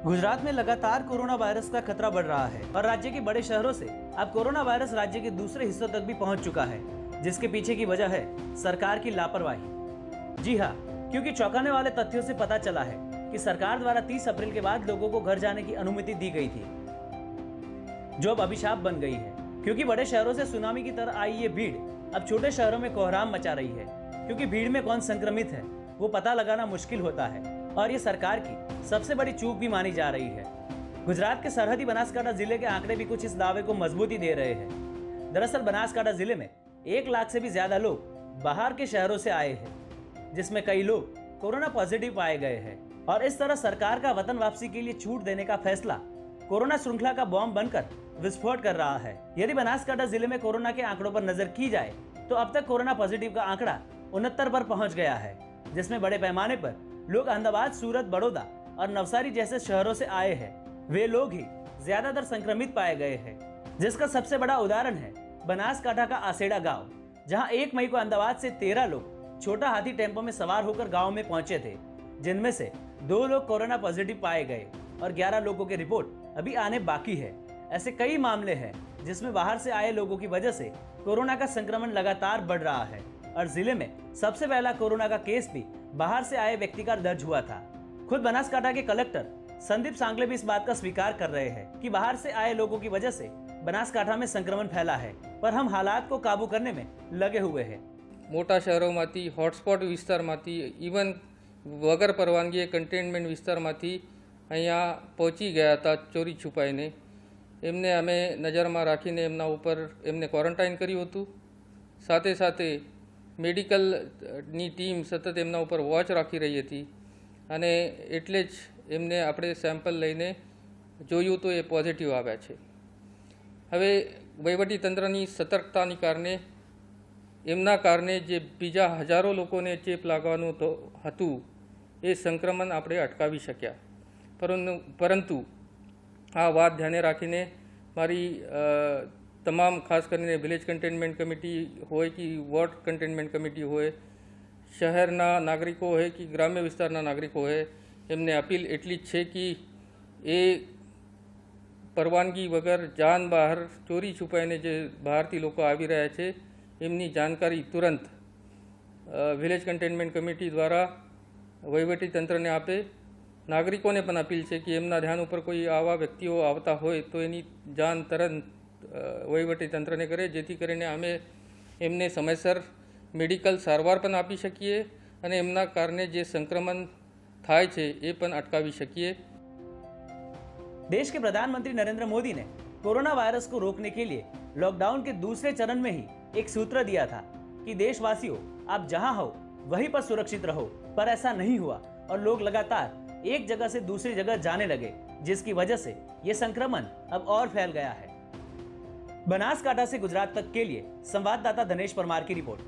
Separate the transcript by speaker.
Speaker 1: गुजरात में लगातार corona virus का खतरा बढ़ रहा है और राज्य के बड़े शहरों से अब कोरोना वायरस राज्य के दूसरे हिस्सों तक भी पहुंच चुका है, जिसके पीछे की वजह है सरकार की लापरवाही। जी हाँ, क्योंकि चौंकाने वाले तथ्यों से पता चला है कि सरकार द्वारा 30 अप्रैल के बाद लोगों को घर जाने की अनुमति दी गई थी, जो अब अभिशाप बन गई है। क्योंकि बड़े शहरों से सुनामी की तरह आई ये भीड़ अब छोटे शहरों में कोहराम मचा रही है। क्योंकि भीड़ में कौन संक्रमित है वो पता लगाना मुश्किल होता है और ये सरकार की सबसे बड़ी चूक भी मानी जा रही है। गुजरात के सरहदी बनासकांठा जिले के आंकड़े भी कुछ इस दावे को मजबूती दे रहे हैं। दरअसल बनासकांठा जिले में 1 लाख से भी ज्यादा लोग बाहर के शहरों से आए हैं, जिसमें कई लोग कोरोना पॉजिटिव पाए गए हैं। और इस तरह सरकार का वतन वापसी के लिए छूट देने का फैसला कोरोना श्रृंखला का बॉम्ब बनकर विस्फोट कर रहा है। यदि बनासकांठा जिले में कोरोना के आंकड़ों पर नजर की जाए तो अब तक कोरोना पॉजिटिव का आंकड़ा 69 पर पहुंच गया है, जिसमें बड़े पैमाने पर लोग अहमदाबाद, सूरत, बड़ौदा और नवसारी जैसे शहरों से आए हैं। वे लोग ही ज्यादातर संक्रमित पाए गए हैं, जिसका सबसे बड़ा उदाहरण है बनासकांठा का आसेड़ा गांव, जहां 1 मई को अहमदाबाद से 13 लोग छोटा हाथी टेम्पो में सवार होकर गांव में पहुंचे थे, जिनमें से 2 लोग कोरोना पॉजिटिव पाए गए और 11 लोगों की रिपोर्ट अभी आने बाकी है। ऐसे कई मामले हैं जिसमें बाहर से आए लोगों की वजह से कोरोना का संक्रमण लगातार बढ़ रहा है और जिले में सबसे पहला कोरोना का केस भी बाहर से आए व्यक्ति का दर्ज हुआ था। खुद बनासकांठा के कलेक्टर संदीप सांगले भी इस बात का स्वीकार कर रहे हैं कि बाहर से आए लोगों की वजह से बनासकांठा में संक्रमण फैला है, पर हम हालात को काबू करने में लगे हुए हैं।
Speaker 2: मोटा शहरोमांथी, हॉटस्पॉट विस्तारमांथी, इवन वगर परवानगीए कंटेनमेंट विस्तारमांथी અહીંયા પહોંચી ગયા હતા ચોરી છુપાઈને। એમને અમે નજરમાં રાખીને એમના ઉપર એમને ક્વોરન્ટાઇન કર્યું હતું। સાથે સાથે મેડિકલની ટીમ સતત એમના ઉપર વોચ રાખી રહી હતી અને એટલે જ એમને આપણે સેમ્પલ લઈને જોયું તો એ પોઝિટિવ આવ્યા છે। હવે વહીવટીતંત્રની સતર્કતાની કારણે એમના કારણે જે બીજા હજારો લોકોને ચેપ લાગવાનું હતું એ સંક્રમણ આપણે અટકાવી શક્યા। પરંતુ આ વાત ધ્યાને રાખીને મારી તમામ ખાસ કરીને વિલેજ કન્ટેનમેન્ટ કમિટી હોય કે વોર્ડ કન્ટેનમેન્ટ કમિટી હોય, શહેરના નાગરિકો હોય કે ગ્રામ્ય વિસ્તારના નાગરિકો હોય, એમને અપીલ એટલી જ છે કે એ પરવાનગી વગર જાન બહાર ચોરી છુપાઈને જે બહારથી લોકો આવી રહ્યા છે એમની જાણકારી તુરંત વિલેજ કન્ટેનમેન્ટ કમિટી દ્વારા વહીવટીતંત્રને આપે। નાગરિકોને પણ અપીલ છે કે એમના ધ્યાન ઉપર કોઈ આવા વ્યક્તિઓ આવતા હોય તો એની જાણ તરત વહીવટીતંત્રને કરે, જેથી કરીને અમે એમને સમયસર મેડિકલ સારવાર પણ આપી શકીએ અને એમના કારણે જે સંક્રમણ થાય છે એ પણ અટકાવી શકીએ।
Speaker 1: देश के प्रधानमंत्री नरेंद्र मोदी ने कोरोना वायरस को रोकने के लिए लॉकडाउन के दूसरे चरण में ही एक सूत्र दिया था कि देशवासियों, आप जहां हो वहीं पर सुरक्षित रहो, पर ऐसा नहीं हुआ और लोग लगातार एक जगह से दूसरी जगह जाने लगे, जिसकी वजह से यह संक्रमण अब और फैल गया है। बनासकांठा से गुजरात तक के लिए संवाददाता धनेश परमार की रिपोर्ट।